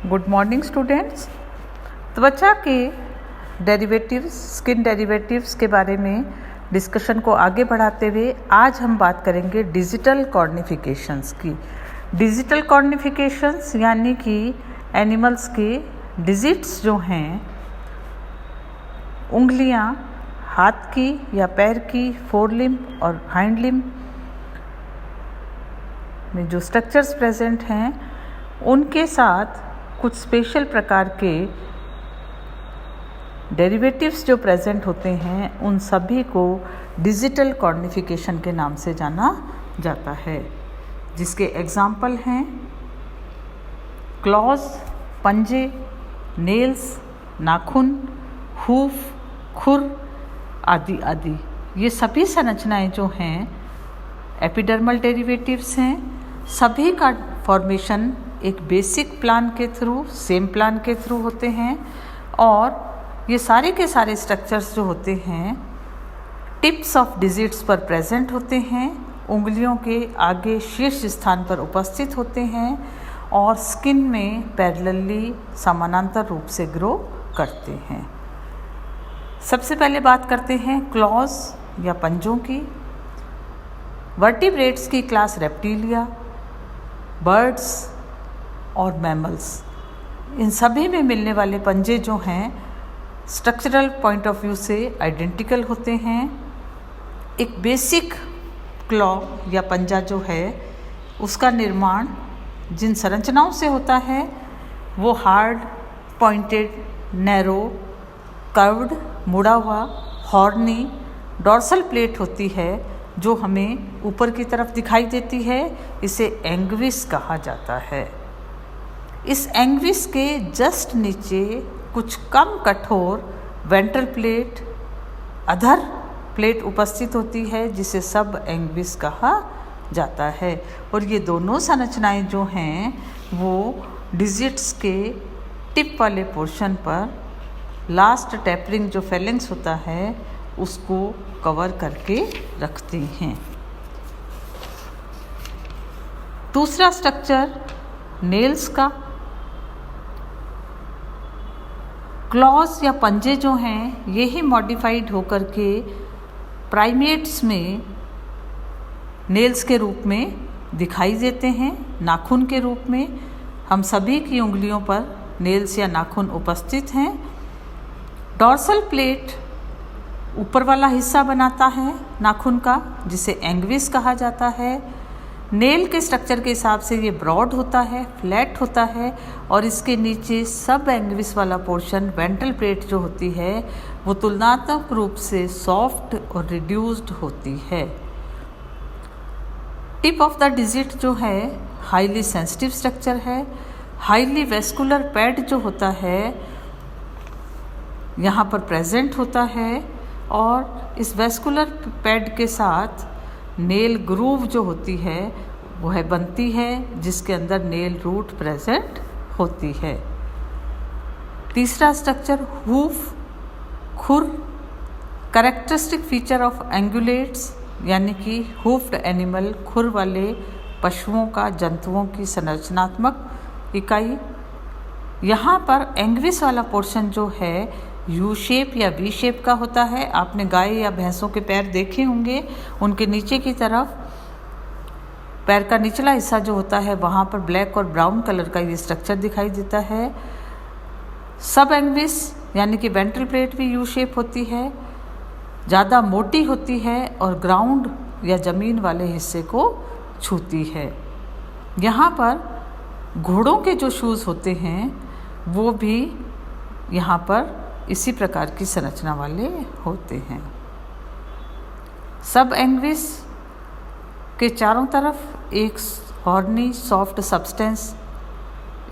Good morning students. त्वचा के derivatives, skin derivatives के बारे में डिस्कशन को आगे बढ़ाते हुए आज हम बात करेंगे डिजिटल कॉर्निफिकेशंस की। डिजिटल कॉर्निफिकेशंस यानी कि एनिमल्स के डिजिट्स जो हैं, उंगलियां हाथ की या पैर की, फोर लिम्ब और हाइंड लिम्ब में जो स्ट्रक्चर्स प्रेजेंट हैं उनके साथ कुछ स्पेशल प्रकार के डेरिवेटिव्स जो प्रेजेंट होते हैं उन सभी को डिजिटल कॉर्निफिकेशन के नाम से जाना जाता है, जिसके एग्जाम्पल हैं क्लॉज पंजे, नेल्स नाखून, हूफ खुर आदि आदि। ये सभी संरचनाएं जो हैं एपिडर्मल डेरिवेटिव्स हैं। सभी का फॉर्मेशन एक बेसिक प्लान के थ्रू, सेम प्लान के थ्रू होते हैं और ये सारे के सारे स्ट्रक्चर्स जो होते हैं टिप्स ऑफ डिजिट्स पर प्रेजेंट होते हैं, उंगलियों के आगे शीर्ष स्थान पर उपस्थित होते हैं और स्किन में पैरेलली समानांतर रूप से ग्रो करते हैं। सबसे पहले बात करते हैं क्लॉज या पंजों की। वर्टिब्रेट्स की क्लास रेप्टिलिया, बर्ड्स और मैमल्स, इन सभी में मिलने वाले पंजे जो हैं स्ट्रक्चरल पॉइंट ऑफ व्यू से आइडेंटिकल होते हैं। एक बेसिक क्लॉ या पंजा जो है उसका निर्माण जिन संरचनाओं से होता है वो हार्ड, पॉइंटेड, नैरो, कर्व्ड, मुड़ा हुआ, हॉर्नी, डॉर्सल प्लेट होती है जो हमें ऊपर की तरफ दिखाई देती है। इसे एंग्विस कहा जाता है। इस एंग्विस के जस्ट नीचे कुछ कम कठोर वेंट्रल प्लेट, अधर प्लेट उपस्थित होती है जिसे सब एंग्विस कहा जाता है। और ये दोनों संरचनाएं जो हैं वो डिजिट्स के टिप वाले पोर्शन पर लास्ट टेपरिंग जो फेलेंक्स होता है उसको कवर करके रखती हैं। दूसरा स्ट्रक्चर नेल्स का। क्लॉज या पंजे जो हैं ये ही मॉडिफाइड होकर के प्राइमेट्स में नेल्स के रूप में दिखाई देते हैं, नाखून के रूप में। हम सभी की उंगलियों पर नेल्स या नाखून उपस्थित हैं। डॉर्सल प्लेट ऊपर वाला हिस्सा बनाता है नाखून का, जिसे एंग्विस कहा जाता है। नेल के स्ट्रक्चर के हिसाब से ये ब्रॉड होता है, फ्लैट होता है और इसके नीचे सब एंग्विस वाला पोर्शन वेंट्रल प्लेट जो होती है वो तुलनात्मक रूप से सॉफ्ट और रिड्यूस्ड होती है। टिप ऑफ द डिजिट जो है हाईली सेंसिटिव स्ट्रक्चर है। हाईली वेस्कुलर पैड जो होता है यहाँ पर प्रेजेंट होता है और इस वेस्कुलर पैड के साथ नेल ग्रूव जो होती है वो है बनती है, जिसके अंदर नेल रूट प्रेजेंट होती है। तीसरा स्ट्रक्चर हूफ खुर। कैरेक्टरिस्टिक फीचर ऑफ एंगुलेट्स यानी कि हूफ्ड एनिमल, खुर वाले पशुओं का, जंतुओं की संरचनात्मक इकाई। यहाँ पर एंग्विस वाला पोर्शन जो है यू शेप या वी शेप का होता है। आपने गाय या भैंसों के पैर देखे होंगे, उनके नीचे की तरफ पैर का निचला हिस्सा जो होता है वहाँ पर ब्लैक और ब्राउन कलर का ये स्ट्रक्चर दिखाई देता है। सब एंग्विस यानी कि वेंट्रल प्लेट भी यू शेप होती है, ज़्यादा मोटी होती है और ग्राउंड या ज़मीन वाले हिस्से को छूती है। यहाँ पर घोड़ों के जो शूज़ होते हैं वो भी यहाँ पर इसी प्रकार की संरचना वाले होते हैं। सब एंग्विस के चारों तरफ एक हॉर्नी सॉफ्ट सब्सटेंस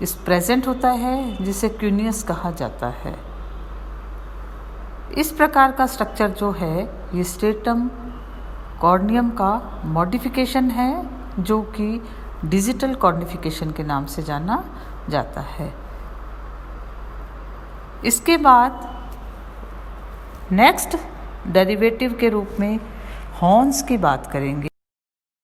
इस प्रेजेंट होता है जिसे क्यूनियस कहा जाता है। इस प्रकार का स्ट्रक्चर जो है ये स्ट्रेटम कॉर्नियम का मॉडिफिकेशन है जो कि डिजिटल कॉर्निफिकेशन के नाम से जाना जाता है। इसके बाद नेक्स्ट डेरिवेटिव के रूप में हॉर्न्स की बात करेंगे।